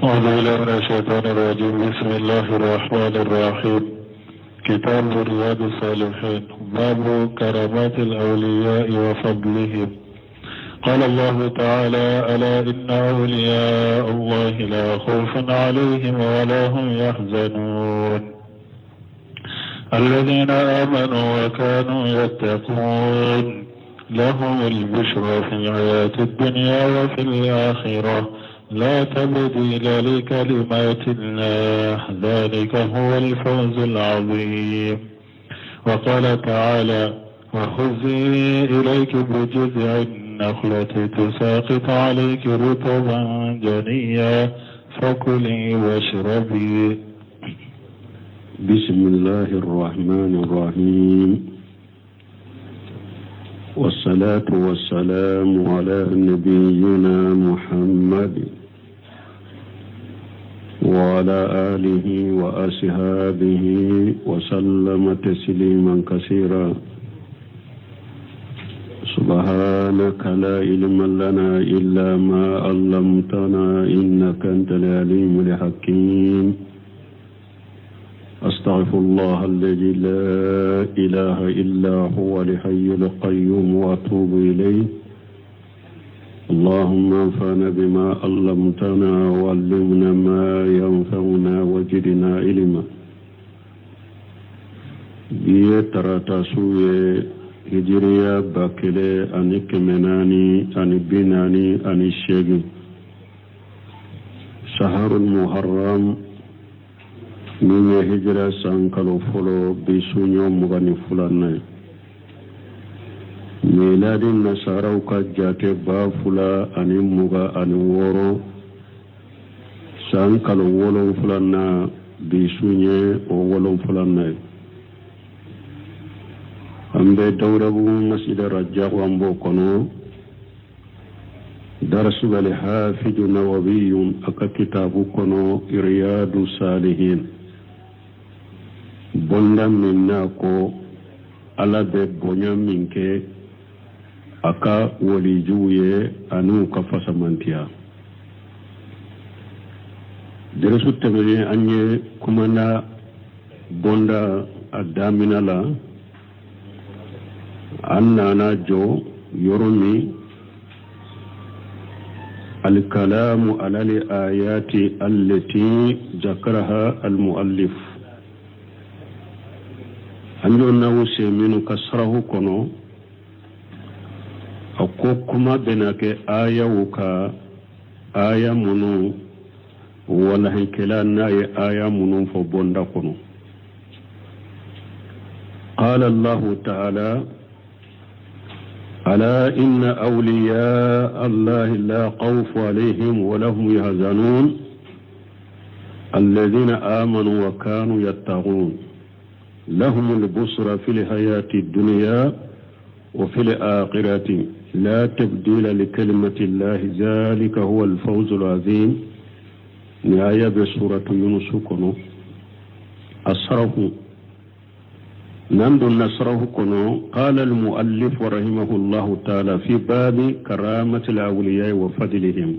أعوذ بالله من الشيطان الرجيم. بسم الله الرحمن الرحيم. كتاب رياض الصالحين. باب كرامات الأولياء وفضلهم. قال الله تعالى: ألا إن أولياء الله لا خوف عليهم ولا هم يحزنون الذين آمنوا وكانوا يتقون لهم البشرى في الحياة الدنيا وفي الآخرة لا تبديل لكلمات الله ذلك هو الفوز العظيم. وقال تعالى: وخذي إليك بجذع النخلة تساقط عليك رطبا جنيا فكلي واشربي. بسم الله الرحمن الرحيم، والصلاة والسلام على نبينا محمد وعلى آله وأصحابه وسلم تسليما كثيرا. سبحانك لا علم لنا إلا ما علمتنا إنك أنت العليم الحكيم. أستغفر الله الذي لا إله إلا هو الحي القيوم وأتوب إليه. اللهم انفعنا بما علمتنا وعلمنا ما ينفعنا وزدنا علما. بيترتا سوية هجرية باكلة أني كمناني أني بناني أني الشيخ شهر المحرم من هجرة سانكالو فلو بسونيو مغاني فلاني ميلاد النصارى وكجات بافلا أني مغا أني وورو سانكالو ولو فلانا بسونيو ولو فلاني أمبي دوربو مسجد رجاق وامبو كنو درس بالحافظ نووي أكا كتاب كنو رياض الصالحين. bonda min na ko ala be bonya min ke aka walijuye anu ka fasamantiya deresu temene anye kumana bonda adamina la anna na jo yoromi الكلام على الآيات التي ذكرها المؤلف. anjo nawo seminu kasrahu kono akko kuma benake aya wuka aya munu wala hinkela naye aya munu fo bonda kono. قال الله تعالى: ألا إن أولياء الله لا خوف عليهم ولا هم يحزنون الذين آمنوا وكانوا يتقون لهم البشرى في الحياة الدنيا وفي الآخرة لا تبديل لكلمة الله ذلك هو الفوز العظيم. نهاية بسورة يونس كنو أسره نمد نصره كنو. قال المؤلف رحمه الله تعالى في باب كرامة الأولياء وفضلهم.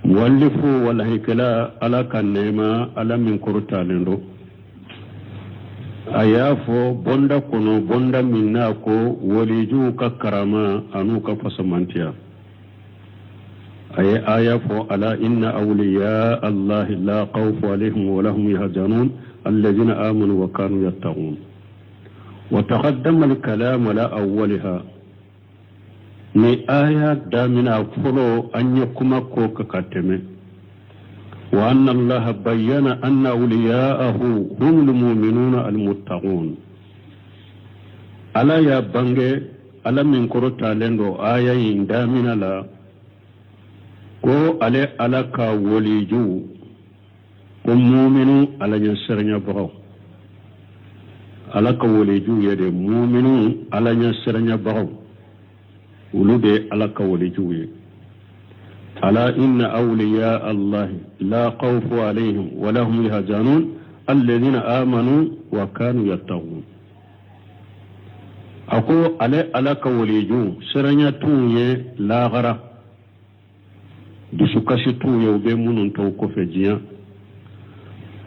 مؤلف والهيكلا على كنما على من كرتالندو ayafo bonda kono bonda minna ko waliju ka karama anu ka fasamantiya ay ayafo ala inna awliya allah la khawf alayhim wa lahum yahzanun alladhina amanu wa kanu yattaqun. wa taqaddama al-kalam ala awwaliha ni ayat damina fulo anya kuma ko ka kateme. وأن الله بيّن أن أولياءه هم المؤمنون المتقون. ألا يا بانجي ألا من كرتا لندو آية دامنا لا كو ألا ألا كا وليجو كم مؤمنو ألا ينسرنا برو ألا كا وليجو يد مؤمنو ألا ينسرنا برو ولو ألا كا وليجو يد. ألا إن أولياء الله لا خوف عليهم ولا هم يحزنون الذين آمنوا وكانوا يتقون. أقول ألا كوليجو سرنيا توني لا غرا dusukasitu yewbe munun taw ko fe jiya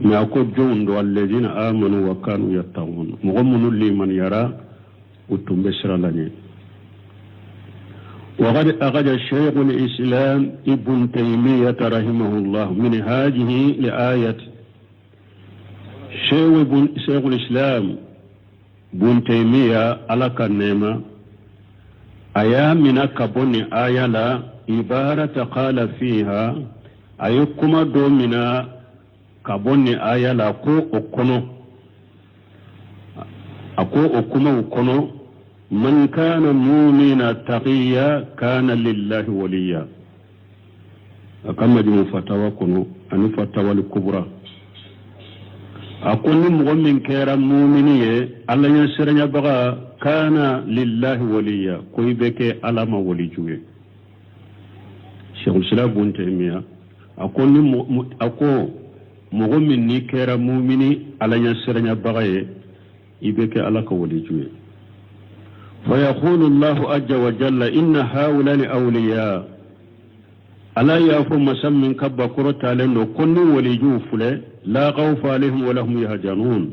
ma ko jondo alladina amanu wa kanu yattaqun mu'minun liman yara utumbe siralani وقد أخذ الشيخ الإسلام ابن تيمية رحمه الله من هذه الآية شيخ الإسلام ابن تيمية على كنما أيام من كبن آية لا عبارة قال فيها أيكما دومنا كبن آية لا كو أكونو أكونو من كان مؤمنا تقيا كان لله وليا أكما دي مفتوى كنو أن فتوى الكبرى أقول مؤمن كيرا مؤمنية الله يسرنا بغا كان لله وليا كوي بكي ألم وليجوه شيخ الإسلام ابن تيمية أقول مؤمن كيرا مؤمني الله يسرنا بغا يبكي ألك وليجوه فيقول الله عز وجل إن هؤلاء أولياء ألا يعفو مسمى كبا كرة لأنه كن وليجوف لا خوف عليهم ولا هم يهجنون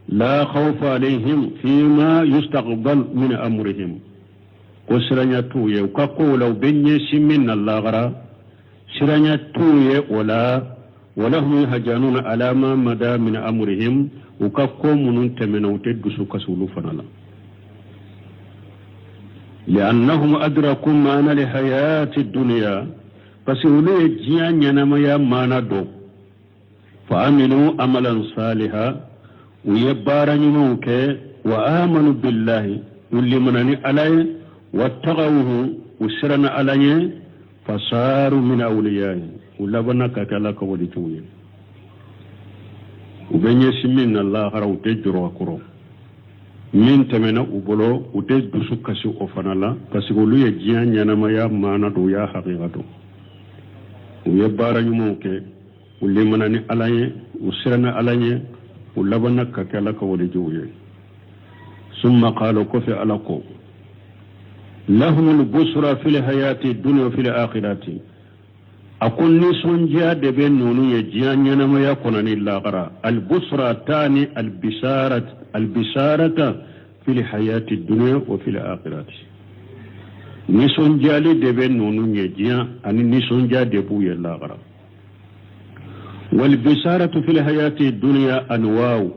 لا خوف عليهم فيما يستقبل من أمرهم وسرنا توي وكقولوا بني سمين الله غرا سرنا توي ولا هم يهجنون على ما مدى من أمرهم وكقوم من تمنوا تدسوا كسولو فنلا لأنهم أدركوا معنى لحياة الدنيا فسولي جيان ينميا معنى دو فعملوا عملا صالحا ويبارن موك وآمنوا بالله واللي منني عليه واتقوه وسرنا عليه فصاروا من أوليائه ولبنا كتلك ولتوين وبين يسمين الله هرو تجروا كرو min temena ubolo ute dusu kasi ofanala parce que luye jiya nyanama ya mana do ya haqiqatu uye bara nyumo ke ulle manani alaye usirana alaye ulabana kakala ka wali juye summa qala kufi alako lahum al-busra fil hayati dunya wa fil akhirati akun ni sonja de ben nonu ye jiya nyanama ya konani laqara al-busra tani البشارة في الحياة الدنيا وفي الآخرة نسون جالي دبن نونو يجيا أن نسون جا دبو يلاغرا والبشارة في الحياة الدنيا أنواع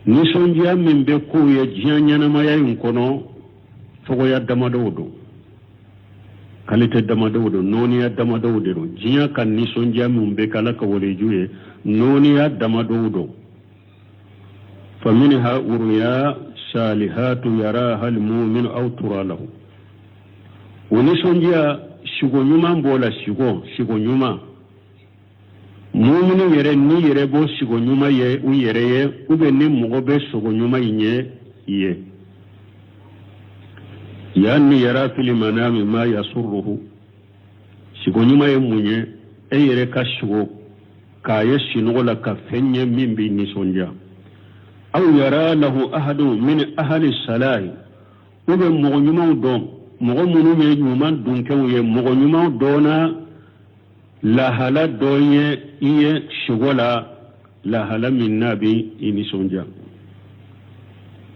نسون جا من بكو يجيا نما ينكونو فغو يدمدودو kalite damadodo noniya damadodo jiya kan nison jaa mun be kala ka wole juye noniya damadodo فمنها أرياء صالحات يراها المؤمن أو ترى له ونسون جاء شغو نيما بولا شغو نيما مؤمن يرني يربو شغو نيما يريه وبني مغبه شغو نيما يه يعني يرى في المنام ما يسره شغو نيما يمونيه أي يركا شغو كايش نغلا كفنيه من بي نسون جاء أو يرى له أحد من أهل الصلاة وبن مغنمو دون مغنمو يجمع دون كوي مغنمو دونا لا هلا دوية إيه شغلا لا هلا من نبي إني سونجا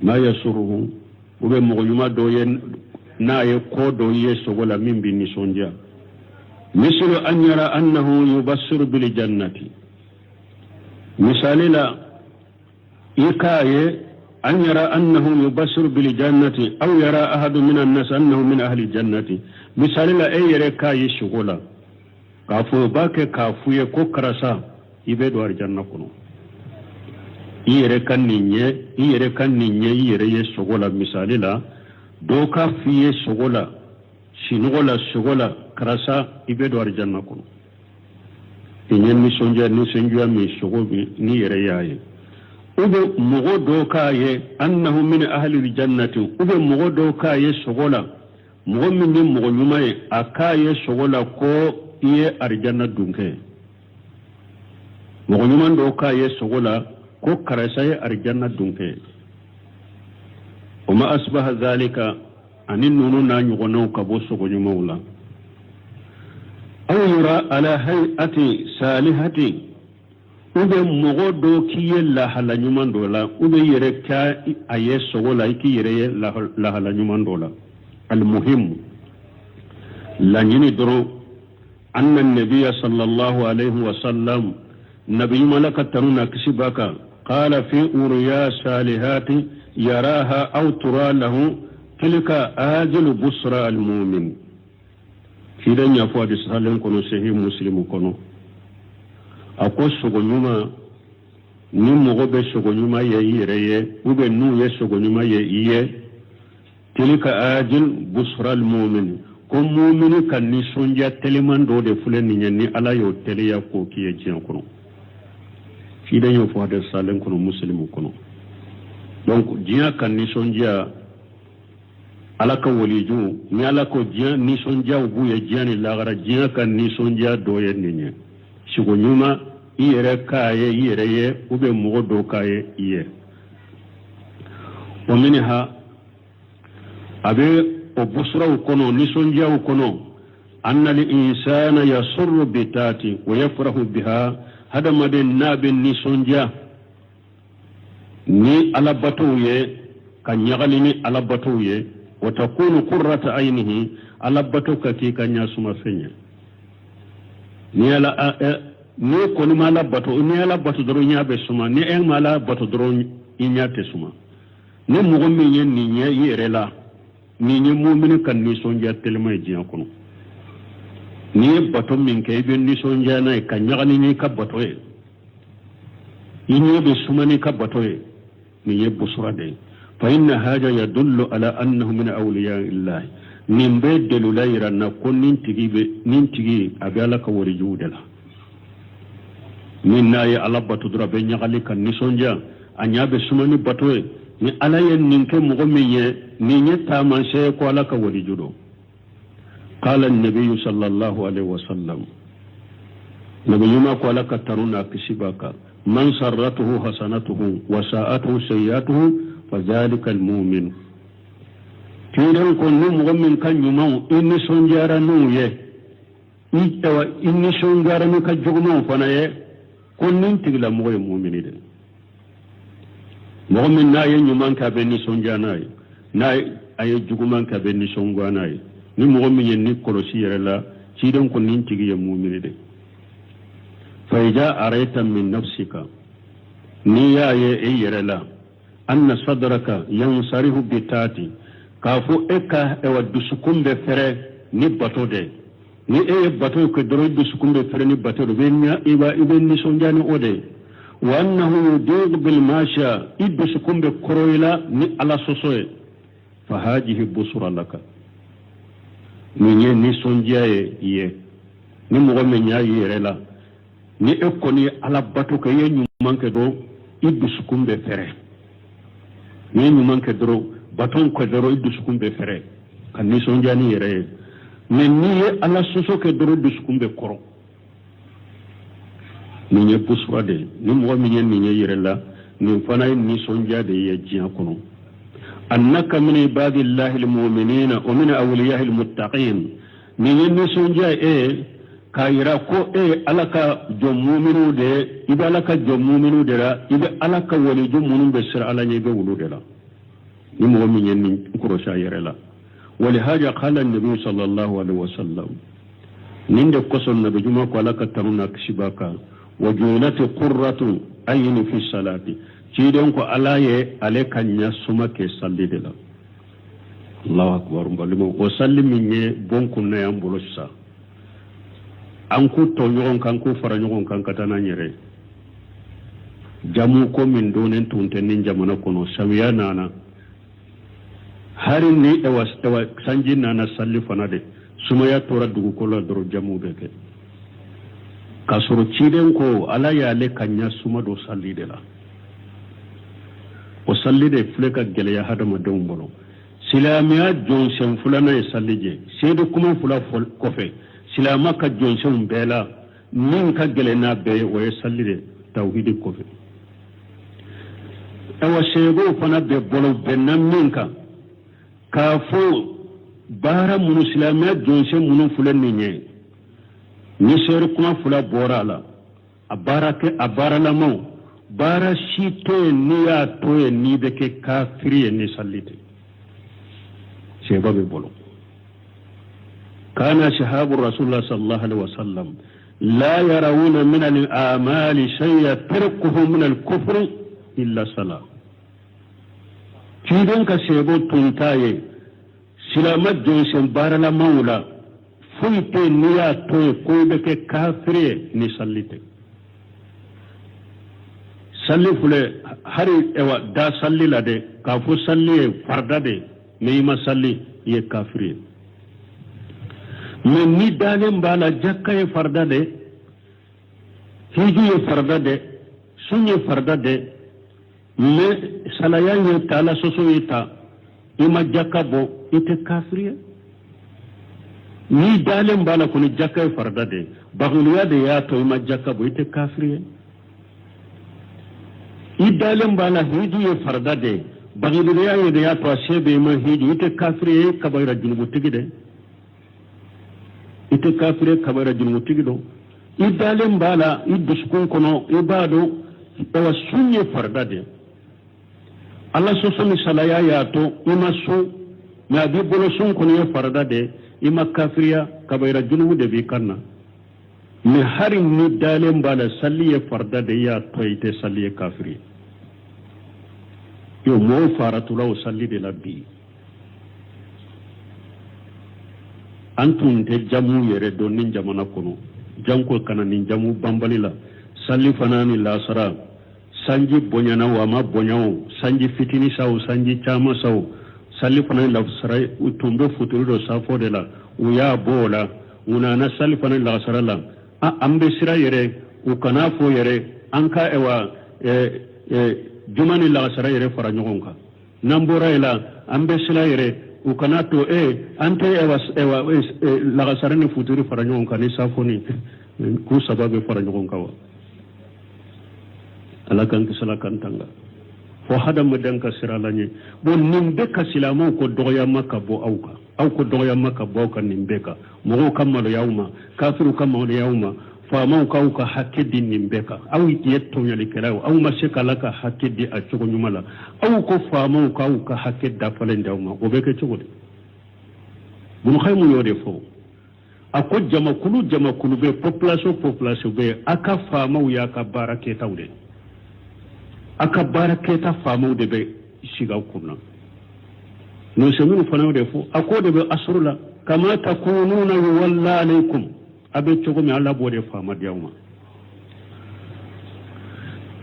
ما يسره وبن مغنمو دوية نا يكو دوية شغلا من بني سونجا مثل أن يرى أنه يبصر بالجنة مثال لا إكاية أن يرى أنه يبشر بالجنة أو يرى أحد من الناس أنه من أهل الجنة مثال لا أي يرى كاي شغولا كافو باك كافو يكو كرسا يبدو الجنة كنو يرى كان نيني يرى شغولا مثال لا دوكا في شغولا شغولا كرسا يبدو الجنة كنو إني نسنجا من شغول ني يرى ياي ube mogo do kaye annahu min ahli aljannati ube mogo do kaye sogola mogo min ni mogo nyumaye akaye sogola ko iye arjanna dunke mogo nyuman do kaye sogola ko karasaye arjanna dunke وما أصبح ذلك أن النون نانيغنو كبو سوغو نيمولا yura ala hay'ati salihati ube mogo do kiye la hala nyuman dola ube yere ka aye sogola iki yere la hala nyuman dola al muhim la nyini doro anna an-nabiy sallallahu alayhi wa sallam nabiy malaka taruna kisibaka qala fi urya salihati yaraha aw tura lahu tilka ajilu busra al mu'min kidan ya fo di salen kono sahih muslim kono ako sogonyuma ni mogo be sogonyuma ye yireye ube nu ye sogonyuma ye iye tilka ajil busra al mu'min ko mu'mini kan ni sonja teleman do de fulen ni ni ala yo teleya ko kiye jian kono kidan yo fo di salen kono muslim kono donc jian kan ni sonja ala ka waliju ni ala ko jian ni sonja ubu ye jian ni lagara jian kan ni sonja do ye ninye sigo nyuma iyere kaye iyere ye ube mogo do kaye iye o minha abe o busra ukono ni sonja ukono anna li insana yasurru bitati wa yafrahu biha hada maden nabe ni sonja ni ala batuye kan nyagali ni ala batuye wa takunu qurrata aynihi ala batuka ki kanya suma fenya ni ala ni ko ni mala bato ni ala bato doro nya be suma ni en mala bato doro nya te suma ni mo mi nyen ni nya yere la ni nyi mu'min kan ni sonja telma jiya kono ni bato min kay be ni sonja na kan nyagali ni ka bato e ni be suma ni ka bato e ni yebbu surade fa inna haja yadullu ala annahu min awliya illah min be delu layra na kon nin tigi abala ka wori judela min naye ala batu dura be nyagali kan ni sonja anya be sumani batoe ni ala yen ninke mogo miye ni nyeta manse ko ala ka wori judo qala an-nabiy sallallahu alaihi wasallam nabiyuma ko ala ka taruna kisibaka man sarratuhu hasanatuhu wa sa'atuhu sayyatuhu fadhalika al-mu'min kiran ko ni mogo min kan nyuma inni sonjara nuye itawa inni sonjara mi ka jogmo fana ye konnin tigla moy mu'mini de mu'min na ye nyuman ka be ni sonja nay na ay juguman ka be ni songwa nay ni mu'min yen ni korosi yere la ci don konnin tigi ye mu'mini de fa ija arayta min nafsika ni ya ye e yere la anna sadraka yansarihu bitati kafu eka e waddu sukumbe fere ni batode ni bato ko doro sukumbe fere ni bato do benya iben ni sonjani ode wa annahu yudiq bil masha iddu sukumbe koroila ni ala sosoe fa hajihi busura laka ni sonjaye ye ni mo me nya yere la ni ekko ni ala bato ko ye nyumanke do iddu sukumbe fere ni nyumanke doro baton ko doro iddu sukumbe fere kan ni sonjani yere mais ni ye ala soso ke doro duskumbe koro ni ye buswade ni mo mi ni ye yirela ni fana ni sonja de ye jiya kono annaka min ibadillahi almu'minina wa min awliyahi almuttaqin ni ye ni sonja kayira ko alaka jom mu'minu de ibe alaka jom mu'minu de la ibe alaka wali jom munum be sir ala nyebe wulu de la ni mo mi ni koro sha yirela ولهذا قال النبي صلى الله عليه وسلم نند قصر النبي جمع قالك ترونا كشباكا وجولت قرة عين في الصلاة تيدون كو على عليك نسمك صلي دلا الله أكبر مبلغ وصلي مني بونكو نيام بولوسا أنكو تونيون كانكو فرانيون كان كتانا نيري جامو كو من دونين تونتنين جامونا كونو سويا نانا harin ni ewa sanji nana salli fana de sumaya tora dugu ko la doro jamu beke kasoro ciden ko ala ya le kanya suma do salli de la o salli de fleka gele ya hada madon bolo silamiya jonsen fulana e salli je sedo kuma fula kofe silama ka jonsen bela min ka gele na be o e salli de tawhidi kofe ewa sego fana be bolo benam minka kafo bara munu silamiya jonse munu fulan ninye ni seri kuma fula borala abara la mo bara shito ni ya to ni de ke kafiri ni sallite sebabe bolo kana shahabu rasulullah sallallahu alaihi wasallam la yarawuna min al-a'mal shay'a tarkuhu min al-kufr illa salat kidon ka sebo tuntaye silama jonsen barala maula funte niya to ko be ke kafire ni sallite salli fule hari ewa da salli la de ka fu salli farda de me ma salli ye kafire men ni dalem bala jakka ye farda de hiju ye farda de sunye farda de me salaya ye tala soso ita ima jakka bo ite kafire ni dalem bala kuni jakka ye farda de baghliya de ya to ima jakka bo ite kafire idalem bala hiju ye farda de baghliya ye de ya to shebe ima hiju ite kafire kabaira junubu tigide ite kafire kabaira junubu tigido idalem bala iduskun kono ibado ewa sunye farda de Allah soso mi salaya ya to ima su na bi bolo sun kono ye farda de ima kafiriya kabaira junubu de bi kanna mi harin ni dalem bala salli ye farda de ya to ite salli ye kafiri yo mo faratu law salli de labbi antun te jamu yere do nin jamana kono janko kana nin jamu bambalila salli fanani lasara sanji bonyana wa ma bonyawo sanji fitini saw sanji chama saw salli fanani lasara utumbe futuru do safo de la uya bola unana salli fanani lasara la ambe sira yere ukana fo yere anka ewa jumani lasara yere fara nyogonka nambora ila ambe sira yere ukana to ante ewa lasara ni futuru fara nyogonka ni safo ni ku sababe fara nyogonka wa alakan kisala kantanga fo hada madanka siralanye bo nimbe ka silamo ko doya makka bo auka au ko doya makka bo kan nimbe ka mo kamalo yauma kafiru kamalo yauma fa ma ka ka hakidi nimbe ka au yetto nyali kelaw au maseka laka hakidi a chogo nyumala au ko fa ma ka hakida falen dawma o be ke chogo de bu khaymu yode fo ako jama kulu be population be aka fa ma ya ka barake tawde aka baraketa famu de be shiga kunna no seminu fana de fo ako de be asrula kama takununa walla alaykum abe chogo mi Allah bode fama diawma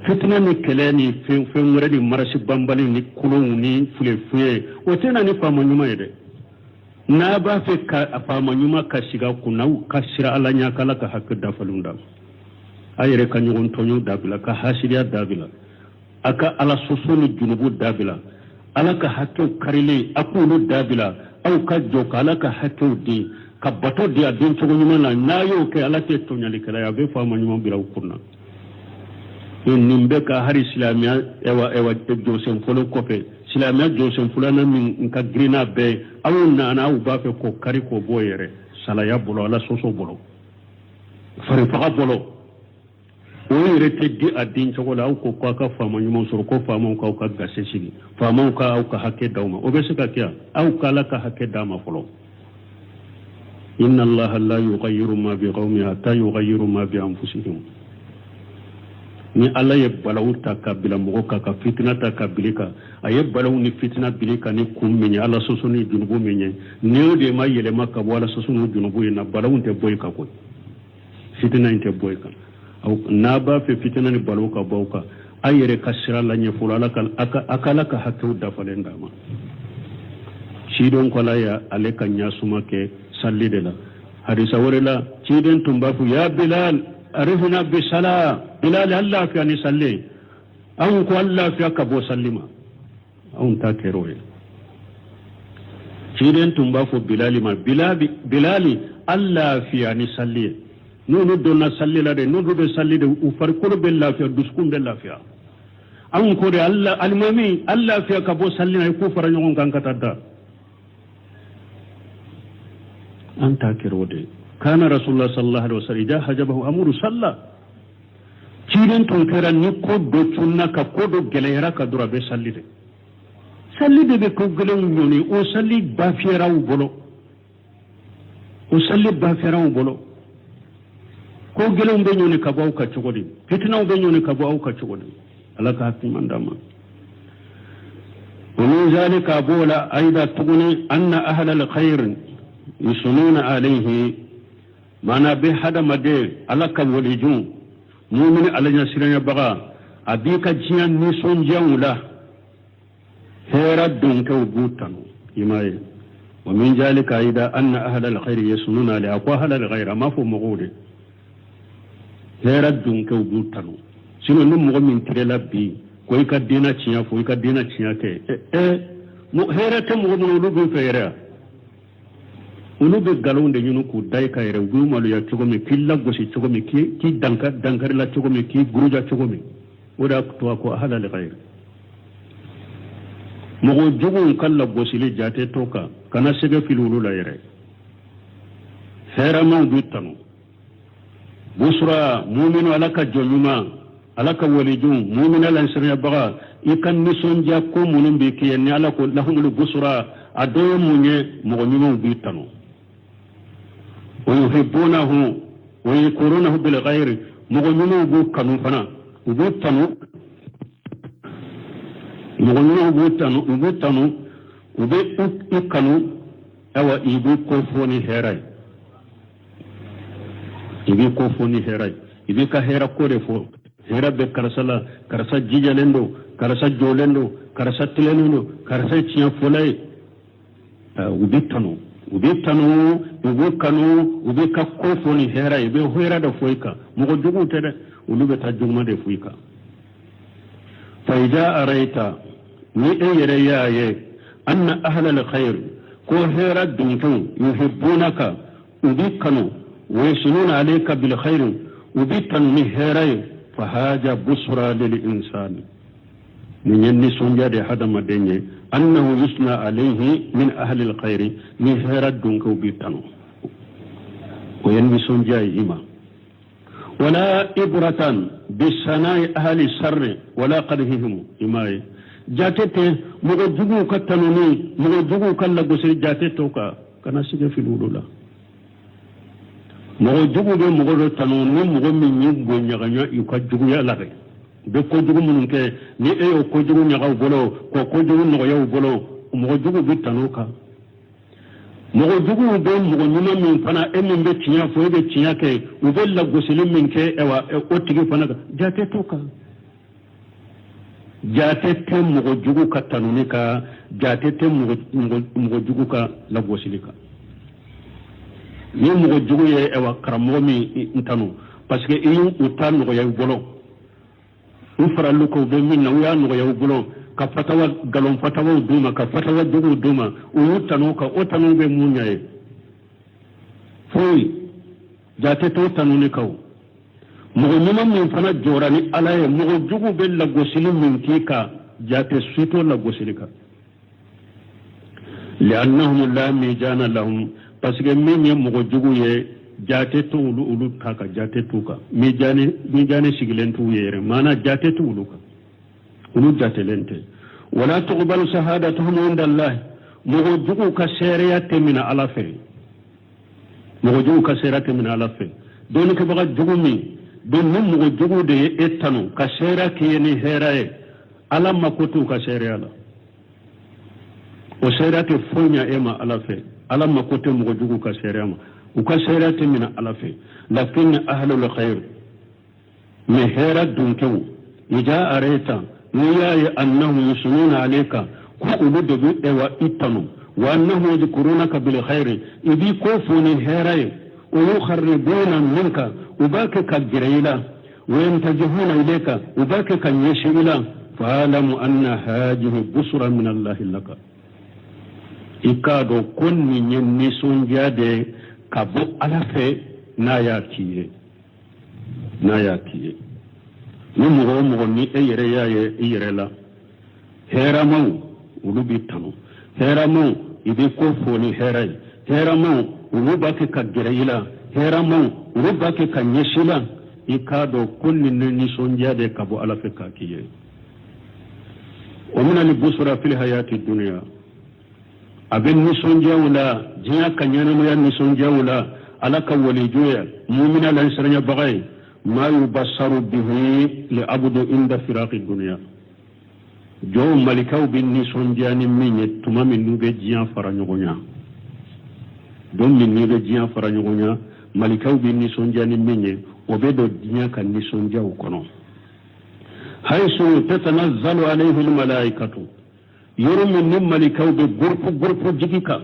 fitna ni keleni fe nguredi marasi bambali ni kulon ni fuye o tena ni fama nyuma de na ba fe ka fama nyuma ka shiga kunna ka shira Allah nya kala ka hakda falunda ayere ka nyugon tonyo dabila ka hasidiya dabila aka ala sosoni junubu dabila ala ka hakkew karile akulu dabila aw ka joka ala ka hakkew di ka bato di adin cogo nyumana nayo ke ala te to nyali kala ya be fama nyuma bila ukurna nimbe ka hari islamia ewa josem folo kope islamia josem fulana min ka grina be aw na aw ba fe ko kari ko boyere sala ya bolo ala soso bolo fari faga bolo o rete di adin chogola au ko ka fama nyuma soro ko fama ka gasse sigi fama ka au ka hakke dawma o be sika kiya au kala ka hakke dama folo inna allaha la yughayyiru ma bi qaumin hatta yughayyiru ma bi anfusihim ni alla ye balawu ta kabila mogo ka fitna ta kabilika aye balawu ni fitna bilika ni kumminya alla sosoni junubu minye ne de ma yele makka wala sosoni junubu ina balawu te boy ka ko fitna inte boy ka na ba fe fitina ni baluka bauka ayere kasira la nye fulala akala ka hakku da falenda ma shidon kola ya aleka nyasuma ke sallide la hadisa warela shiden tumbafu ya bilal arihuna bi sala bilal allah fi ani salli an ko allah fi ka bo sallima an ta keroye shiden tumbafu bilali ma bilali allah fi ani salli nunu donna sallila de nunu be sallide u farkuru be lafiya duskun be lafiya an ko de Allah almami Allah fiya ka bo sallina ko fara nyon kan katadda anta kirode كان رسول الله صلى الله عليه وسلم إذا حجبه أمر صلى تيرين تنكرا نكودو تنك كودو جليرا كدرا بسلي سلي بكوغلون يوني وسلي بافيراو بولو وسلي بافيراو بولو كوغلون بنيوني كباو كتشغولي فتناو بنيوني كباو كتشغولي على كاتي من داما ومن ذلك أبولا أيضا تغني أن أهل الخير يسنون عليه mana be hada made ala ka walijun mu'min ala nyasiranya baga abika jiyan ni sonjan wula hera dun ka ubutan imaye wa min zalika ida anna ahla alkhair yasununa li aqwa ahla alghayr ma fu mugude hera dun ka ubutan sino num mo min tirela bi ko ka dina ciya fo ka dina ciya ke mo hera te mo mo lu bu fere ulu be galonde ñunu ku day kayre gumalu ya cogomi ki laggosi cogomi ki dankari la cogomi ki guruja cogomi oda to ko halal ghayr mogo jogun kan laggosi le jate toka kana sege filulu la yere hera ma bitanu busra mu'minu alaka jonyuma alaka walijun mu'min ala sirya baga ikan nisonja ko munum be kiyani alako lahumul busra adoyo munye mogo nyuma bitanu ويحبونه ويذكرونه بالغير مغنونه بو كانوا فنا وبوتانو مغنونه بوتانو وبوتانو وبيكانو اوا يبو كوفوني هيراي يبي كوفوني هيراي يبي كهيرا كوريفو هيرا بكرسلا كرسا جيجالندو كرسا جولندو كرسا تلندو كرسا تشيا فولاي وبيتانو ubitanu ubukanu ubika kofoni hera ibe hoira da foika mugo jugu tede ulube ta jugma de foika fa idza araita ni ayre yaye anna ahla alkhair ko hera dunku yuhibbunaka ubikanu wa yasununa alayka bil khair ubitanu ni hera fa haja busra lil insani ni yenni sonjade hadama denye أنه يثنى عليه من أهل الخير من خير الدنك وبيتنو وينبسون جائما ولا إبرة بسناء أهل الشر ولا قدههم إماي جاتت مغجوكو كتنوني مغجوكو كاللغسي جاتتوكا كان سيجا في الولولا مغجوكو بي مغجو تنوني مغمي نيبو نيغانيا يكجوكو يالغي be ko jugu munun ke ni e o ko jugu nyagaw bolo ko jugu no yaw bolo mo jugu bi tanuka mo jugu be mo nyuma min fana e min be tinya fo be tinya ke u be la gosilim min ke e wa o tigi fana jate toka jate te mo jugu ka tanunika jate te mo jugu ka la gosilika ni mo jugu ye e wa karamo mi ntanu parce que in utan no yaw bolo ufara luko be min na uya no yaw bulo ka fatawa galon fatawa duma ka fatawa jugu duma uyutano ka otano be munyaye foi jate to tanu ne kaw mugo nyuma min fana jorani alaye mugo jugu be la gosili min kika jate suito la gosilika li'annahum la mijana lahum parce que min ye mugo jugu ye jate to ulu kaka jate tuka mi jane sigilen tu yere mana jate tu ulu jate lente wala tuqbalu shahadatuhum inda Allah mugo jugu ka seriya temina ala fe mugo jugu ka seriya temina ala fe don ke baga jugu mi don mugo jugu de etanu ka seriya ke ni herae ala makotu ka seriya la o seriya te fonya ema ala fe ala makotu mugo jugu ka seriya ma وكسرت من ألفه لكن أهل الخير مهيرة دونكو إذا أريت نياي أنهم يسنون عليك كأولو دبو إيوا إتنو وأنهم يذكرونك بالخير إذي كوفوني هيراي ويخربون منك وباكك الجريلة وينتجهون إليك وباكك اليشيلة فاعلم أن هذه بصرة من الله لك إكادو كن ينسون جادي kabo alafe naya kiye ni mugo ni eyere yaye eyere la heramu ulubi tanu heramu ibi ko foni herai heramu uluba ke kagere ila heramu rubake kanyeshila ikado kunni ni sonja de kabo ala fe kakiye ومن البصرى في الحياة الدنيا أبن نسون جاولا جيا كنيانا ميا نسون جاولا على كولي جويا مؤمن الانسان بغي ما يبصر به لعبد عند فراق الدنيا جو ملكاو بن نسون جاني ميني تما من نوبي جيا فرانيغونيا دون من نوبي جيا فرانيغونيا ملكاو بن نسون جاني ميني وبدو جيا كان نسون جاو كنو حيث تتنزل عليه الملائكة يرم من ملكاو بغرف جيكا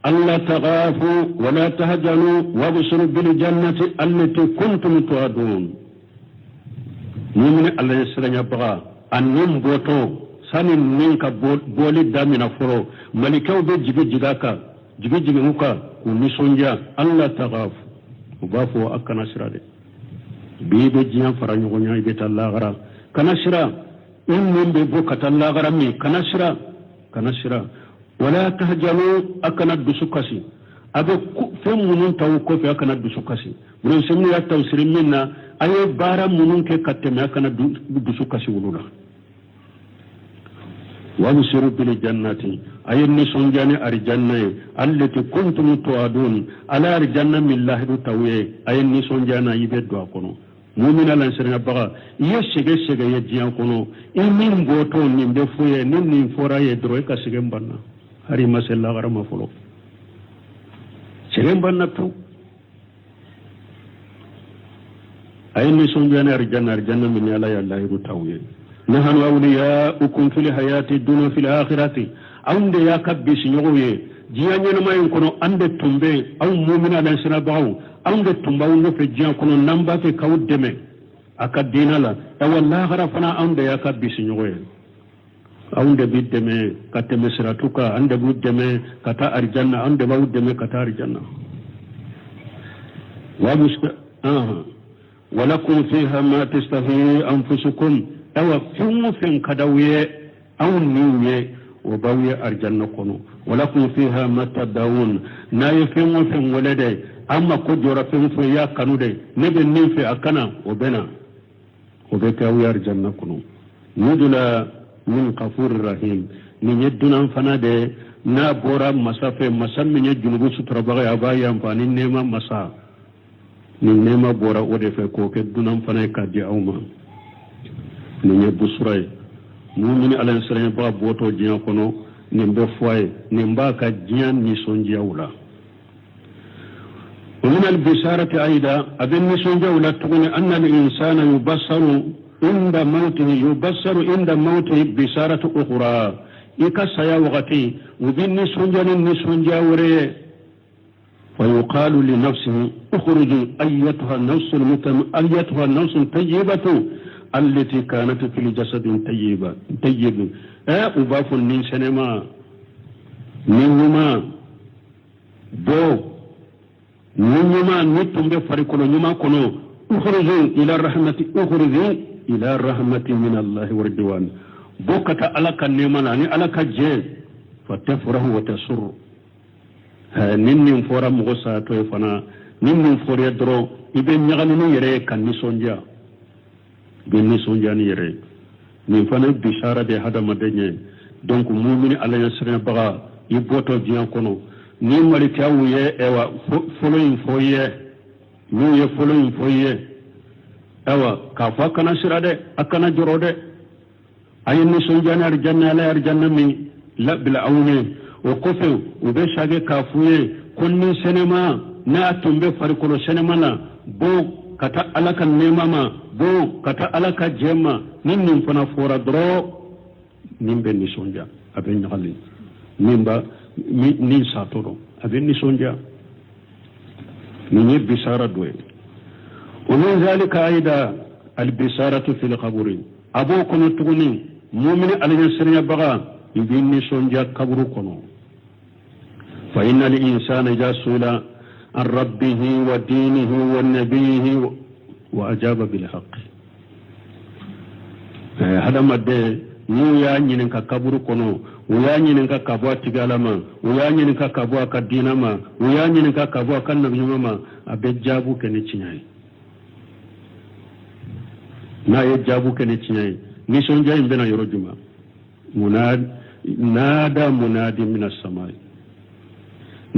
ألا تغافوا ولا تهجنوا وابشروا بالجنة التي كنتم توعدون مؤمن الله يسرنا بغا أنهم بوتو سنين منك بولي دامنا فرو ملكاو بجيكا جيكا ونسونجا ألا تغافوا وغافوا أكنا سرادي بيبي جيان فرانيغونيا يبيت الله غرا كنشرا إنهم ببوكة الله غرامي كنشرا ولا تهجلوا أكنا الدسوكسي أبو فم منون توقف أكنا الدسوكسي من سمي التوسير منا أي بارا منون كتم أكنا الدسوكسي ولولا وابشروا بالجنة أي النسون جاني أرجنة التي كنتم توعدون على أرجنة من الله توي أي النسون جانا يبدو أكونو مؤمن الانسان بغا يشجع يجيان كونو إمين بوتو نيمبفوي نين فورا يدروي كاسجن بنا هاري مسلا غرما فلو سجن بنا تو أي نسون جانا أرجنة من الله الله يرتوي نحن أولياؤكم في الحياة الدنيا في الآخرة أوند يا كبي سنيوي جيان ينما يكونو أند تنبي أو مؤمن الانسان بغاو أوند تنباو نفر جيان كونو نمبا في كود دمي أكاد دينا لا والله غرفنا أوند يا كبي سنيوي أوند بيد دمي كتم سراتوكا أند بود دمي كتا أرجانا أوند بود دمي كتا أرجانا ولكم فيها ما تستهي أنفسكم أو فين كدوية أو نيوية وبوية أرجانا كونو ولكم فيها ما تدعون ناي فين ولدي أما قدر فين يا كانودي نبي نيفي أكنا وبنا وبكاوي أرجانا كونو ندلا من غفور رحيم من يدنا فنادي نا بورا مسافة مسامين يجنبو ستربغي أبايا فاني نيما مسا من نيما بورا ودفع كوكي دنا فناي كادي أوما من يبسرائي مؤمن على السلام باب بوتو جيان كونو نمبر فواي نمبا كجيان نسونجيا ولا ومن البشارة أيضا أبن نسونجيا ولا تقول أن الإنسان يبصر عند موته بشارة أخرى إكسايا وغتي وبن نسونجيا وري فيقال لنفسه اخرجي أيتها النفس الطيبة التي كانت في الجسد طيب أباف من سينما منهما بو منهما نتم بفريقنا نما كنو اخرجوا إلى الرحمة من الله والرضوان بوكة ألك النيمان ألك جي فتفره وتسر نين فورا مغسا تويفنا نين فورا درو إبن يغنين يري كان نسونجا بني سونجاني يري من فن بشارة de hada madenye donc mu'mini ala yasra baga yiboto jiyan kono ni mari tawuye ewa following foye ewa ka fa kana sirade akana jorode ayni sonjani arjanna mi la bil awne o kofe o be shage kafuye konni senema na tumbe farikolo senema na bo kata alaka nemama bo kata alaka jema nin fana fora dro nimbe ni sonja aben nyali nimba ni satoro aben ni sonja ni bisara doy ومن ذلك أيضا البشارة في القبر أبو كنو تغني مؤمن على يسرنا بغا يبيني سونجا قبر كنو فإن الإنسان إذا سئل عن ربه ودينه ونبيه وأجاب بالحق هذا مدى نو يا نينكا كبر كنو ويا نينكا كبوا تيغالما ويا نينكا كبوا كدينما ويا نينكا كبوا كنبيما أبجابو كنتشناي ما يجابو كنتشناي نيشون جاي بنا يرجما نادى منادي من السماء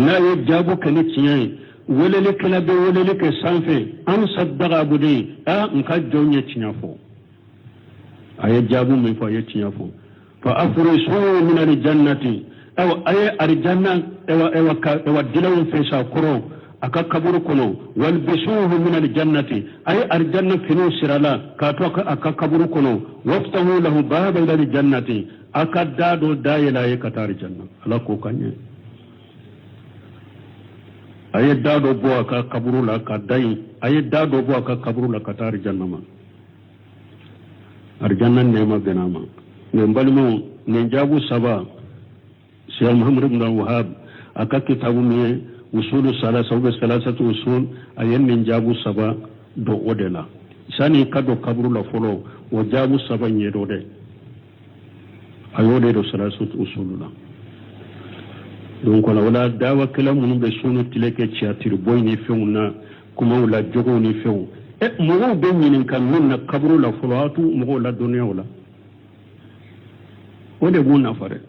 نا يجابو كنتشناي ولا لك لب ولا لك سانفي أم صدق أبودي نكاد جوني تشنافو أيجابو من فاي تشنافو فأفرشوا من الجنة أو أي الجنة أو دلون في ساكرو أكا كبر كنو والبسوه من الجنة أي الجنة كنو سرالا كاتو أكا كبر كنو وافتحوا له باب إلى الجنة أكا دادو دايلا يكتار الجنة ألا كوكاني أي دادو بو أكا كبر لا كداي أي دادو بو أكا كبر لا كتار الجنة ما الجنة نعمة بناما نمبالمو ننجابو سبا شيخ محمد بن الوهاب أكا كتابو ميه وصول ثلاثة وصول أين نجابو سبا دو أودلا ساني كادو كبرو لفولو وجابو سبا نيرو دي أيودي دو ثلاثة وصول لا donc wala dawa kala mun be sunu tileke chiatiri boy ni feuna kuma wala jogo ni feu mo be nyinin kan mun na kabru la fulatu mo la dunya wala wode buna fare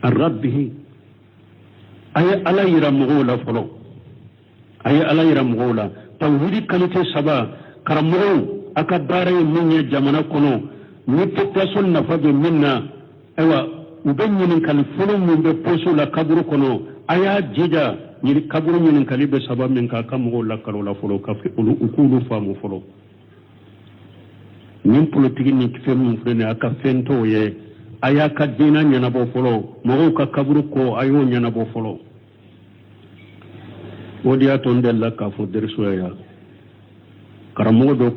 rabbihi ay ala yira mugola folo ay ala yira mugola tawhidi kalite saba karamugo aka bare munye jamana kono ni tasul nafabe minna ewa ubenyin kan folo mun be poso la kaburu kono aya jija ni kaburu min kalibe saba min ka kamugo la karola folo ka fi ukulu famu folo nin politiki ni kife mun frene aka fento ye aya ka dina nyana bo folo mo ka kaburu ko ayo nyana bo folo wodiya ton della ka fo dersoya karamogo do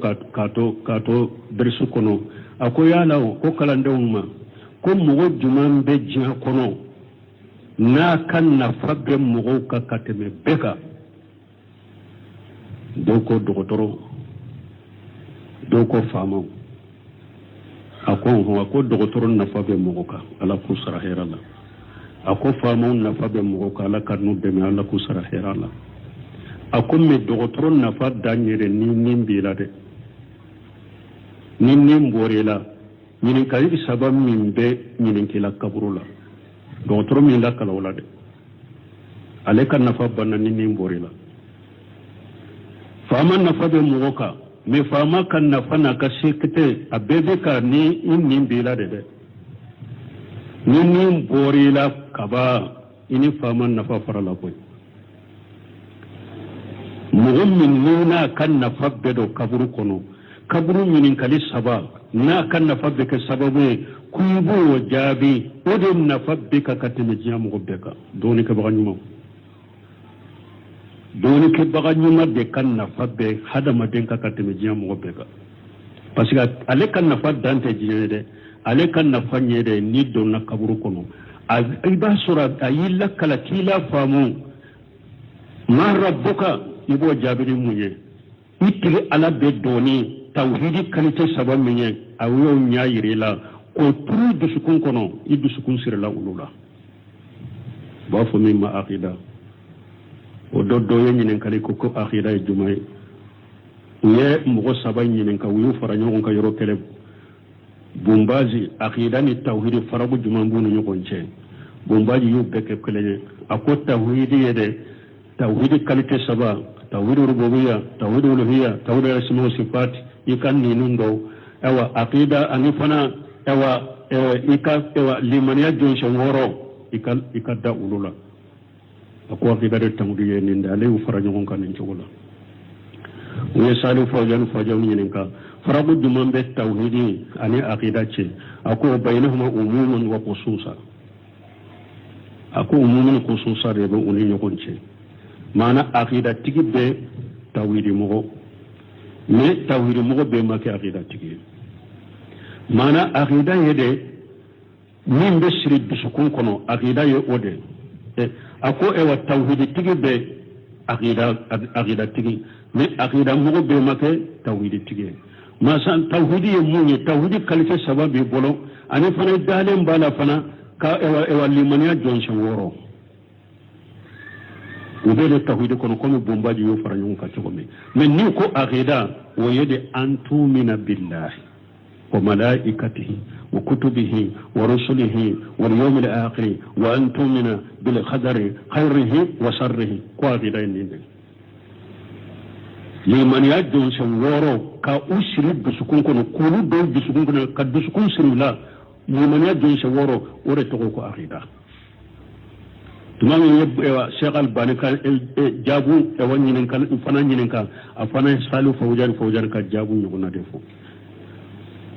kato dersu kono ako yala ko kala ndewma ko mogo juman be jiha kono na kan na fabbe mogo ka kateme beka doko dokotoro doko famo ako dokotoro na fabbe mogo ka ala ku sara herala ako famo na fabbe mogo ka ala karnu deme ala ku sara herala ako me dokotoro na fa danyere ni nimbila de ni nimborela ni kali sabab min be ni kila kaburula dokotoro min la kala wala de ale kan na fa banna ni nimborela fama na fa be mugoka me fama kan na fa na ka sekete abebe ka ni nimbila de ni nimborela kaba ini fama na fa farala koy mu'min nuna kan na fabbe do kaburu kono kaburu minin kali saba na kan na fabbe ke sababu kuibu wajabi odin na fabbe ka katene jiamu gobbeka doni ke baganyuma de kan na fabbe hadama den ka katene jiamu gobbeka parce que ale kan na fadante jiyede ale kan na fanyede ni do na kaburu kono aiba sura ayilla kala kila famu ma rabbuka ibo jabiri munye itiri ala be doni tawhidi kalite sabab minye awo nya yirela ko turu dusukun kono idusukun sirla ulula ba fo mi ma aqida o doddo yenyen kali ko aqida e jumay ye mugo sabay nyen ka wuyu faranyo ko yoro kele bumbazi aqida ni tawhidi farabu jumambu no nyokonche bumbaji yu beke kele ako tawhidi yede tawhidi kalite sabab tawhid rububiyya tawhid uluhiyya tawhid asma wa sifat ikan ninundo ewa aqida anifana ewa limaniya jonsho woro ikadda ulula ako aqida de tawhid ni ndale u faranyo kon kan nchola we salu fajan nyenka farabu jumambe tawhidi ani aqida che ako bainahuma umumun wa khususa ako umumun khususa de bo uni nyokonche mana aqida tigi be tawhidi mogo me tawhidi mogo be make aqida tigi mana aqida yede min be siri dusukun kono aqida ye ode ako ewa tawhidi tigi be aqida tigi me aqida mogo be make tawhidi tigi masan tawhidi ye munye tawhidi kalite sababi bolo ani fana dalen bala fana ka ewa limaniya jonse woro وبين التوحيد كون كوم بومباجي يوفرنيون كاتشومي من نيكو أغيدا ويد أن تؤمن بالله وملائكته وكتبه ورسله واليوم الآخر وأن تؤمن بالقدر خيره وشره كواغيدا ينين لمن يجون سورو كأسري بسكون كون كولو دو بسكون كون قد بسكون سرلا لمن يجون سورو ورتوكو أغيدا tumami Sheikh Albani kan jabu e wanyinen kan fana nyinen kan afana salu fawjar ka jabu nyuguna defo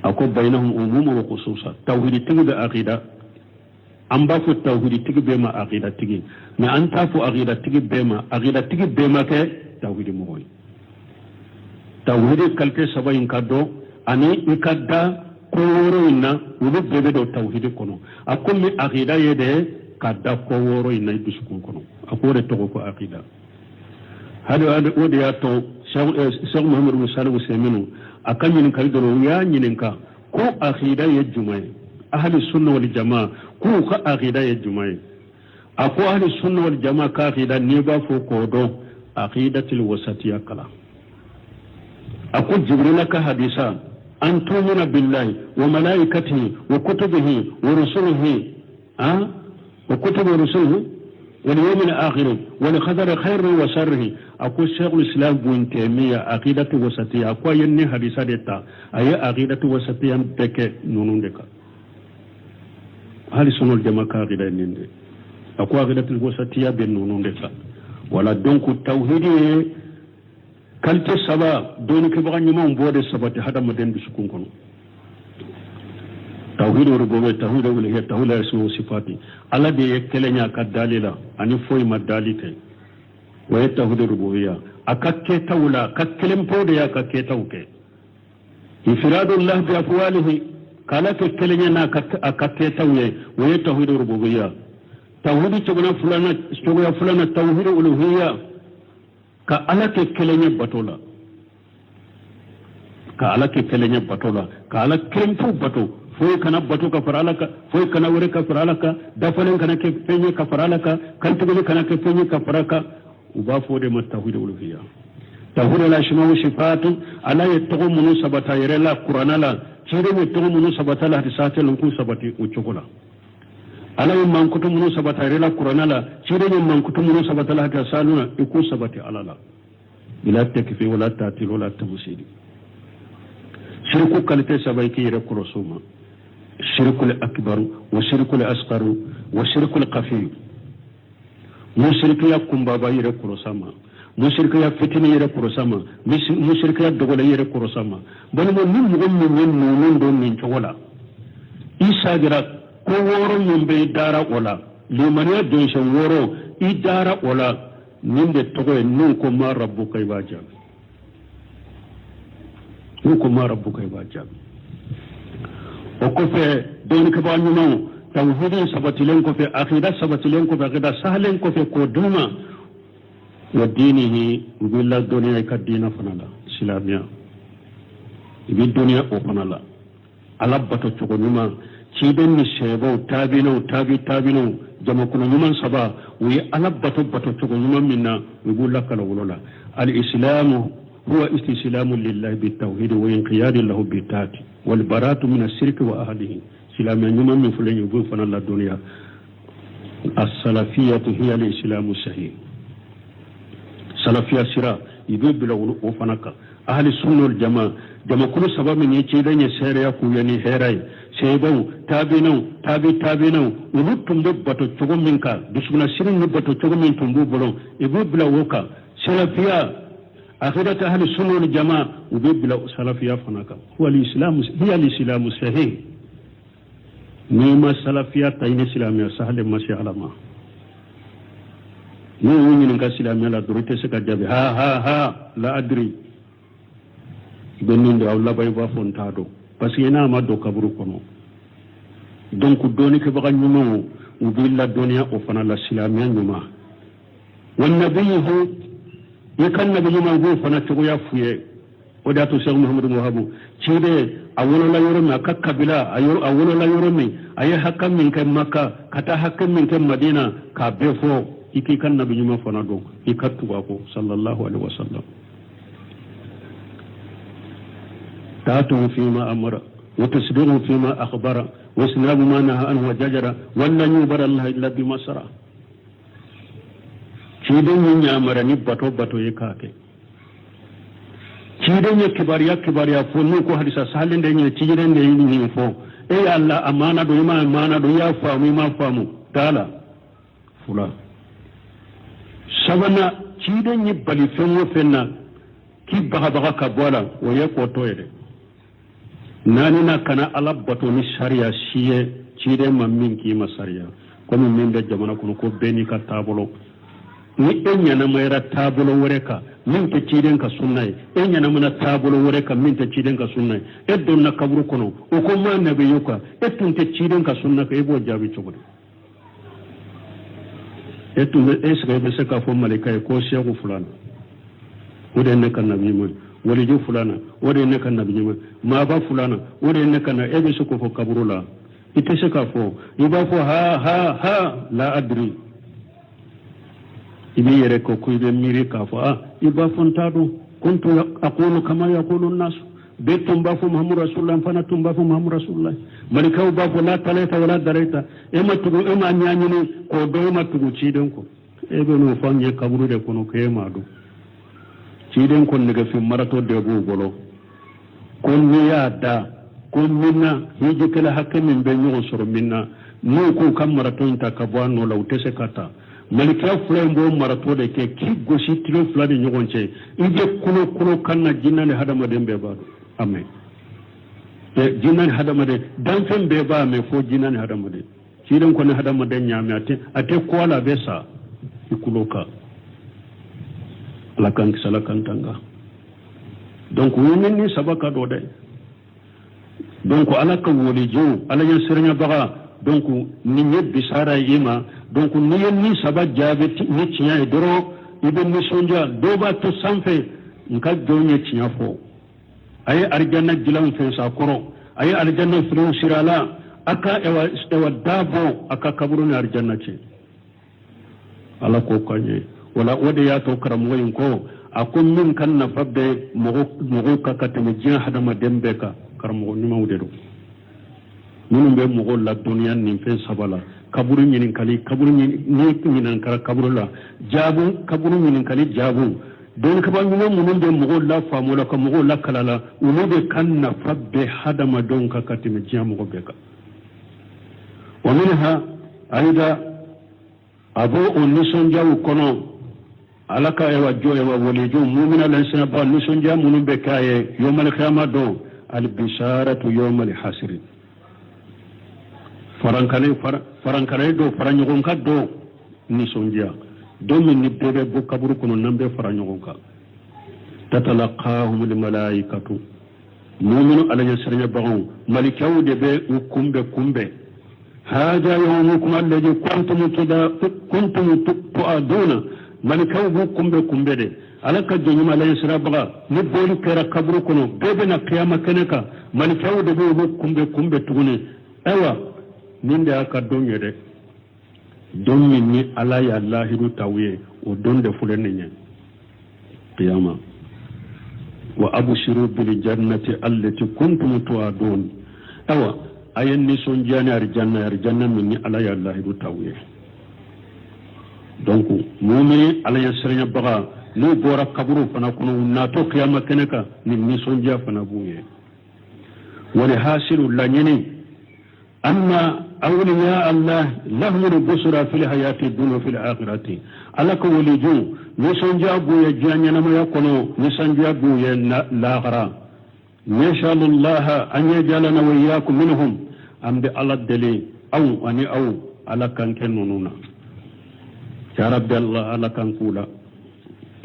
ako bainahum umum wa khususa tawhid tigi be aqida amba fu tawhid tigi be ma aqida tigi na anta fu aqida tigi be ma ke tawhid mo hoy tawhid kalte sabayin kaddo ani ikadda ko woro inna wudu bebe do tawhid kono akum mi aqida yede kadda ko woro inay bisukun kono akore to ko aqida hado wodi ya to Sheikh Muhammad Musa al-Usaiminu akan yin kal do ya yin ka ko aqida ya jumai ahli sunna wal jamaa ko ka aqida ya jumai ako ahli sunna wal jamaa ka aqida ne ba fo ko do aqidatul wasatiyya kala ako jibril ka hadisa an tumina billahi wa malaikatihi wa kutubihi wa rusulihi وكتب رسوله واليوم الآخر ولقدر خير وشره أقول شيخ الإسلام بن تيمية عقيدة وسطية أقول يني حديثة دتا أي عقيدة وسطية بك نونون دكا هل سنو الجماعة عقيدة نندي أقول عقيدة وسطية بين نونون دكا ولا دونك التوحيد كالت سبا دونك بغن يمون بود السبت هذا مدين بسكون كنو توحيد الربوبية توحيد الألوهية توحيد الأسماء والصفات الله دي يكلني أكداليلا أني فوي مداليتي وهي توحيد الربوبية أكاكي تولا ككلم بودي أكاكي توكي انفراد الله بأفواله قالت يكلني أكاكي توي وهي توحيد الربوبية توحيد تغنى فلانا توحيد الألوهية كألك يكلني بطولا كألك يكلني بطولا كألك كلم بطو foy kana batu ka faralaka foy kana wure ka faralaka dafalen kana ke fenye ka faralaka kantugule kana ke fenye ka faraka uba fode ma tawhid uluhiyya tawhid la shima sifatu ala yatagu munu sabata yarela qur'ana la cire ne tagu munu sabata la hadisate lunku sabati uchokola ala man kutu munu sabata yarela qur'ana la cire ne man kutu munu sabata la hadisaluna iku sabati alala bila takfi wala tatil wala tabsiri shirku kalite sabaiki yare kurosuma الشرك الأكبر والشرك الأصغر والشرك الخفي مشرك يكون بابا يركور سما مشرك يفتني يركور سما مشرك يدغول يركور سما بل من من دون من تولا إيسا جرا كورو من بيدارا ولا لمن يدون شورو إدارا ولا من تقول نوكو ما ربك يواجه نوكو ما ربك يواجه وكفى دونك بانيمو توحيد سبتلين كفى عقيدة سبتلين كفى عقيدة سهلين كفى كودوما ودينه بالله الدنيا كدينا فنالا سلاميا بالدنيا وفنالا على بطو تقولما تيبن الشيبو تابينو جمع كنا نمان سبا وي على بطو تقولما منا يقول لك لولا الإسلام هو استسلام لله بالتوحيد وانقياد له بالتات والبراءة من الشرك وأهله سلام يوم من فلان يقول فنا الدنيا السلفية هي الإسلام الصحيح سلفية سرا يقول بلا وفنك أهل السنة والجماعة جماعة كل سبب من يجيدين يسيريا كويني هيراي سيبو تابينو ولتم ببطو تقوم منك بسمنا سرين ببطو تقوم من تنبو بلو يقول بلا وكا سلفية أخيرا أهل السنة والجماعة وبيبلا سلفية فنكا هو الإسلام هي الإسلام الصحيح نيما سلفية تاين إسلامية سهل ما شاء الله ما نيما نينكا إسلامية لا دريت سكجابي ها لا أدري بنين دو الله بايبا فونتادو بس ينا ما دو كبرو كنو دونك دوني كبغا نيمو وبيلا دنيا وفنا الإسلامية نيما والنبي هو يكن نبي ما يقول فنتقو يفوي وداتو سيغ محمد موهبو تشيدي أولو لا يرمي ككبلا أولو لا يرمي أي حكم من كم مكة كتا حكم من كم مدينة كابيفو iki kan nabi nyuma fana do ikattu ko sallallahu alaihi wasallam taatu fima amara wa tasdiqu fima akhbara wa sinabu ma naha an wa jajara walla yubara allah illa bi masara ciiden yin yamara ni bato yekake ciiden yakibariya fo nu ko hadisa salinde ni ciiden de ni fo e allah amana do ma amana do ya faamu ma faamu tala fula sabana ciiden ni bali fenwo fenna ki baga ka bola wo yeko toyede nani na kana ala bato ni sharia siye ciiden man min ki masariya comme min be jamana kuno ko beni ka tabolo ni enya mayra tabulo woreka min ta ciden ka sunnai enya mana tabulo woreka min ta ciden ka sunnai eddon na kaburu kono o ko ma nabe yuka ettun ta ciden ka sunna ka ebo jabi chogo ettun esre be se ka fo malika ko shehu fulana wode ne kan nabi mo wali ju fulana wode ne kan nabi mo ma ba fulana wode ne kan ebe su ko fo kaburu la ite se ka fo iba fo ha la adri ibe yere ko kuybe miri ka fa iba fontado kuntu aqulu kama yaqulu an-nas be tumba fu muhammad rasulullah fana tumba fu muhammad rasulullah malika ba fu la talata wala dareta e matugo e ma nyanyini ko do matugo ciden ko e be no fanye kaburu de kono ke madu ciden ko ne ga fi marato de go golo kon ni ya da kon minna hiji kala hakamin be nyo soro minna no ko kam marato inta kabano la utese kata malika fulay mbo marato de ke ki gosi tilo fulani nyogonche ije kuno kanna jinnane hadama dembe ba amen e jinnane hadama de dan fen be ba me fo jinnane hadama de ciiden ko ne hadama de nyame ate ko wala besa ikuloka ala kan salakan tanga donc women ni sabaka do de donc ala ka woli jo ala nya sernya baga donc ni ñebbi sara yima donc ni ni saba jabe ni tiya e doro ibe ni sonja do ba to sanfe nka jonye tiya fo ay arjanna gilam fe sa koro ay aljanna firu sirala aka ewa dabo aka kaburu ni arjanna ce ala ko kanye wala wode ya to karam wayin ko akon min kan na fabbe mo ka katame jina hadama dembe ka karam ni mawde do minnu bɛ mɔgɔw la dɔnniya nin fɛn saba la kaburu ɲininkali kaburu ɲininkara kaburu la jaabu kaburu ɲininkali jaabu dɔnni kaba ɲuman minnu bɛ mɔgɔw la faamu la ka mɔgɔw la kala la olu de ka nafa bɛ hadamadenw kan ka tɛmɛ diɲɛ mɔgɔ bɛɛ kan wa minha ayida a b'o o nisɔndiyaw kɔnɔ ala ka jɔ walijuw mumina lansɛnɛba nisɔndiya minnu bɛ k'a ye yawmal qiyama don albisharatu yawmal hasri farankane do fara ɲɔgɔn ka do nisɔndiya don min ni bɛɛ bɛ bɔ kaburu kɔnɔ n'an bɛ fara ɲɔgɔn kan tatalaqahum almalaikatu mu'minu ala ɲɛsiranɲɛbagaw malikaw de bɛ u kunbɛn hada yawmukum alladhi kuntum tu'aduna malikaw b'u kunbɛn de ala ka jɔnɲuman ala ɲɛsirabaga ni bɔli kɛra kaburu kɔnɔ bɛɛ bɛna kiyama kɛnɛ kan malikaw de b'u kunbɛn tuguni ayiwa min da aka don ye dɛ don min ni ala ya lahiru taw ye o don de filɛ nin ye qiyama wa abshiru bil jannati allati kuntum tu'adun awa ayen ni sonjani arjanna min ni ala ya lahiru taw ye donc mu'mini ala ya sirnya baga ni bora kaburu fana kono na to qiyama keneka ni sonja fana buye wani hasilu lanyini amma أولياء الله لهم البشرى في الحياة الدنيا وفي الآخرة ألك ولجو نسنجابو يجاني نما يقولوا نسنجابو يلاغرا نسأل الله أن يجعلنا وإياكم منهم أم بألا الدليل أو على كان كنوننا يا رب الله على كان كولا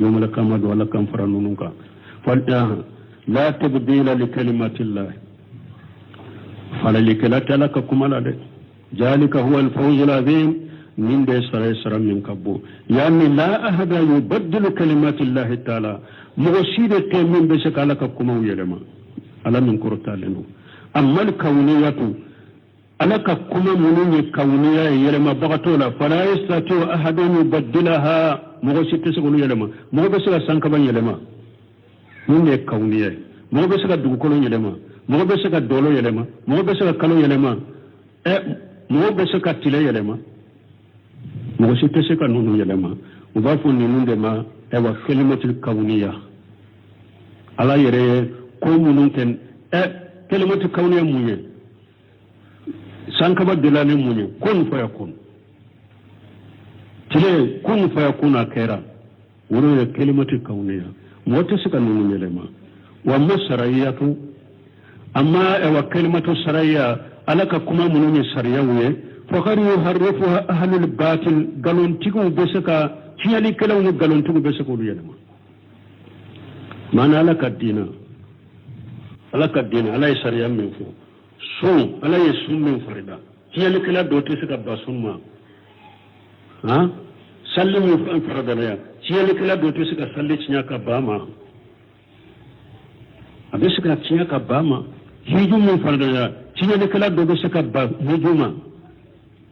يوم القيامة ولا كان فرنونك لا تبديل لكلمات الله فلك لا تلك كمالا ذلك هو الفوز العظيم من سر من كبو يعني لا أحد يبدل كلمات الله تعالى مغسيدة من بسك على كما يلما على من كرتالنو أما الكونية ألك كما منوني كونية يلما بغتولا فلا يستطيع أحد يبدلها مغسي تسقل يلما مغبسك سانكبا يلما من كونية مغبسك دوكولو يلما مغبسك دولو يلما مغبسك كالو يلما مغبسك تلا يلما مغسي تسقل نونو يلما وبافو نونو دما ewa kalimatul kauniya ala yere ko munun ken kalimatul kauniya munye sankaba dilane munye kun fayakun tile kun fayakun akera wuro ya kalimatul kauniya mota suka nunu yelema wa masarayatu amma ewa kalimatul sarayya alaka kuma munun sarayya wuye fakar yuharrifuha ahlul batil galon tigu besaka kiyali kalaw ni galon tugu be sako yelema mana alaka dina ala sariya min fo son ala sun min farida kiyali kala do te saka basunma ha sallimu an farada ya kiyali kala do te saka salli cinya ka bama abe saka cinya ka bama hiju min farada ya kiyali kala do be saka ba hijuma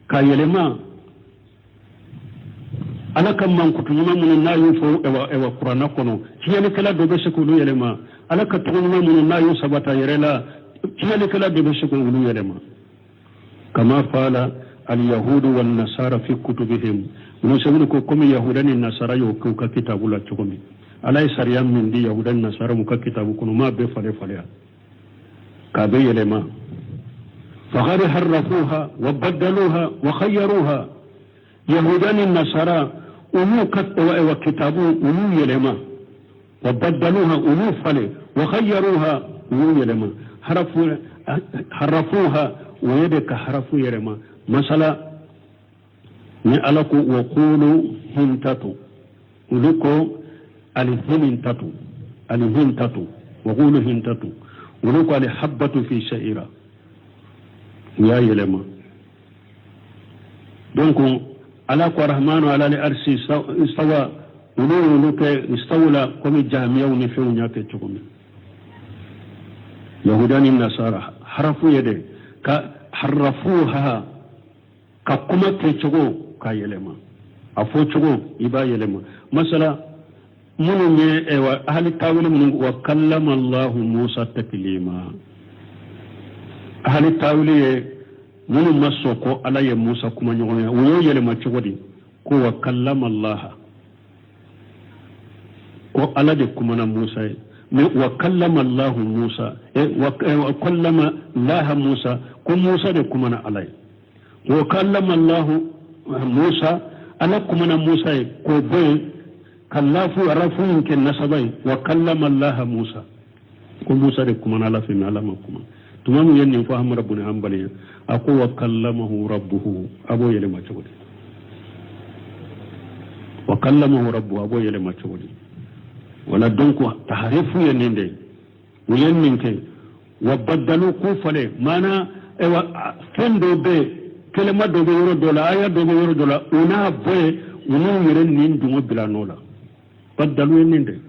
ka yelema ala kam man kutu nyuma mun na yu fo ewa qur'ana kono kiyani kala do be sekulu yelema ala ka tu nyuma mun na yu sabata yerela kiyani kala do be sekulu yelema kama fala al yahud wal nasara fi kutubihim musabu ko komi yahudani nasara yo ko ka kitabu la chokomi ala sariyam min di yahudani nasara mu ka kitabu kono ma be fale ka be yelema fa harrafuha wa badaluha wa khayyaruha yahudani nasara ulu katwa wa kitabu ulu yelema wa badaluha ulu fale wa khayyaruha ulu yelema harafuha wa yadaka harafu yelema masala ni alaku wa qulu hintatu uliko alhintatu wa qulu hintatu uliko alhabatu fi sha'ira ya yelema donc ala ko rahmanu ala li arsi istawa ululu ke istawla komi jami'a ni few nyake chukumi yahudani nasara harafu yede ka harafuha ka kuma ke chugo ka yelema afo chugo iba yelema masala munu ne ewa ahli tawil mun wa kallama Allah Musa taklima ahli tawil munu maso ko ala ya Musa kuma nyonya wo yele ma chogodi ko wa kallama Allah ko ala de kuma na Musa wa kallama Allah Musa wa kallama Allah Musa ko Musa de kuma na alai wa kallama Allah Musa ala kuma na Musa ko be kallafu arafu ken nasabai wa kallama Allah Musa ko Musa de kuma na lafi na alama kuma tumamu yenni fa hamra bun hanbali ako wa kallamahu rabbuhu abo yele ma chogodi wa kallamahu rabbuhu abo yele ma chogodi wala donc tahrifu yeninde yenninke wa badalu kufale mana ewa fendo be kelema do be yoro dola aya do be yoro dola una boy unu yeren nin dungo bilanola badalu yeninde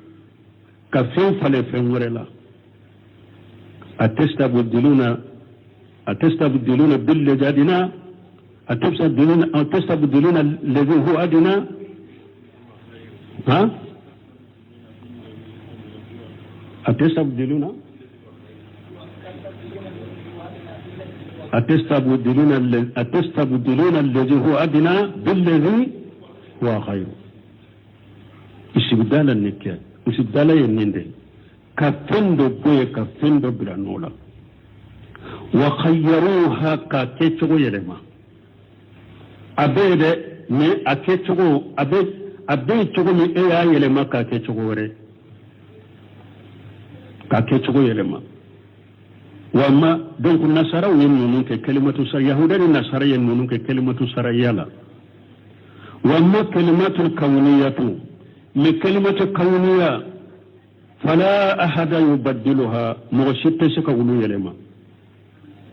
ka fen fale fen werela أتستبدلون بالذي أدنى أتستبدلون الذي هو أدنى ها أتستبدلون الذي هو أدنى بالذي هو خير استبدال النكاح استبدال ينندي كفندو بوي كفندو برانولا وخيروها كاتشو يلما أبيد مي أكتشو أبيد مي إيا يلما كاتشو وري كاتشو يلما وما دونك النصارى ينونون كلمة سر يهودا النصارى ينونون كلمة سر يلا وما كلمة الكونية لكلمة الكونية فلا أحد يبدلها مغشت سكا ولو يلما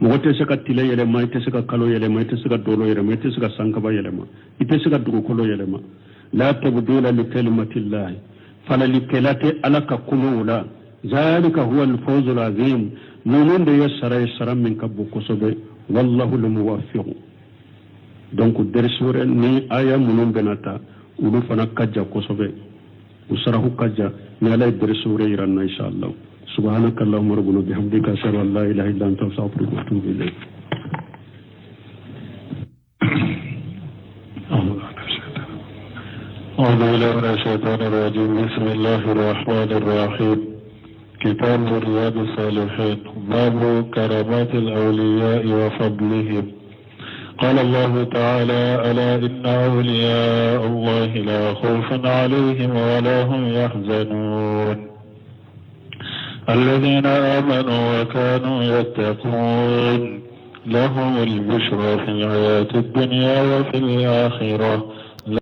مغشت سكا تلا يلما يتسكا كالو يلما يتسكا دولو يلما يتسكا سانكبا يلما يتسكا دوكولو يلما لا تبديل لكلمة الله فلا لكلات ألك كنولا ذلك هو الفوز العظيم نونون دي يسر من كبو كسبه والله الموفق دونك درسور ني آية منون بناتا ولو فنا كجا كوسوبي وسره كجا نالا درسور يرنا إن شاء الله سبحانك اللهم ربنا بحمدك أشهد أن لا إله إلا أنت أستغفرك وأتوب إليك أعوذ بالله من الشيطان الرجيم بسم الله الرحمن الرحيم كتاب رياض الصالحين باب كرامات الأولياء وفضلهم قال الله تعالى ألا إن أولياء الله لا خوف عليهم ولا هم يحزنون الذين آمنوا وكانوا يتقون لهم البشرى في الحياة الدنيا وفي الآخرة